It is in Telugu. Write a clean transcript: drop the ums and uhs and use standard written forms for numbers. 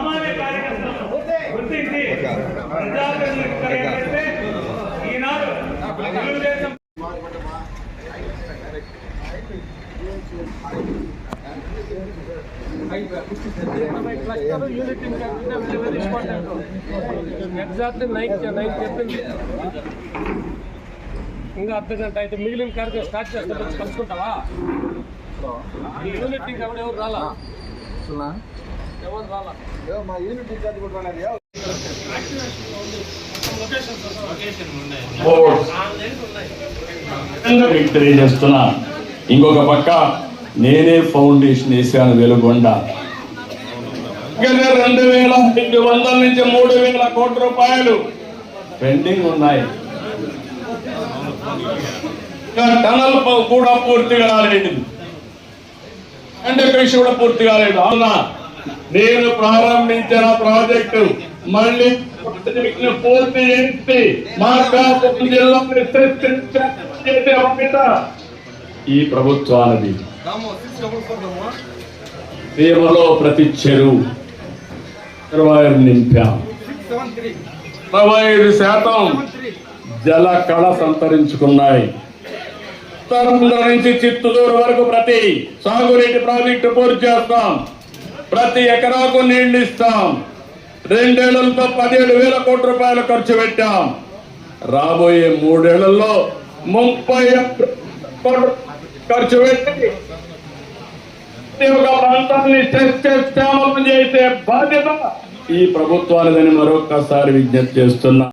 సామాన్య కార్యకర్తలను గుర్తించి ప్రజాప్రతినిధులకు కలగబెడితే ఈనాడు తెలుగుదేశం ఎగ్జాక్ట్లీ 9 చెప్పింది. ఇంకా అర్ధగంట అయితే మిగిలిన కార్యక్రమం స్టార్ట్ చేస్తా కలుసుకుంటావా? యూనిట్ ఇంకా ఎవరు రాలా? ఎవరు రాలా? మా యూనిట్ ఇన్ఛార్జ్ కూడా రాలేదు. తెలియజేస్తున్నా. ఇంకొక పక్క నేనే ఫౌండేషన్ వేసాను వెలుగొండ. 2,500 నుంచి 3,000 కోట్ల రూపాయలు పెండింగ్ ఉన్నాయి. టనల్ కూడా పూర్తి కాలేదు, కృషి కూడా పూర్తి కాలేదు. అవునా, నేను ప్రారంభించిన ప్రాజెక్టు మళ్ళీ పూర్తి చేసి మార్కాపురం జిల్లా ఈ ప్రభుత్వానికి సీమలో ప్రతి చెరువు రిజర్వాయర్ నింపాం. 65% జల కళ సంతరించుకున్నాయి. ఉత్తరాంధ్ర నుంచి చిత్తూరు వరకు ప్రతి సాగునీటి ప్రాజెక్టు పూర్తి చేస్తాం. ప్రతి ఎకరాకు నీళ్లు ఇస్తాం. 2 ఏళ్లతో 17,000 కోట్ల రూపాయలు ఖర్చు పెట్టాం. రాబోయే 3 ఏళ్లలో 30 కోట్ల ఖర్చు పెట్టి ఒక ప్రాంతాన్ని శ్యామలం చేసే బాధ్యత ఈ ప్రభుత్వాలదని మరొకసారి విజ్ఞప్తి చేస్తున్నా.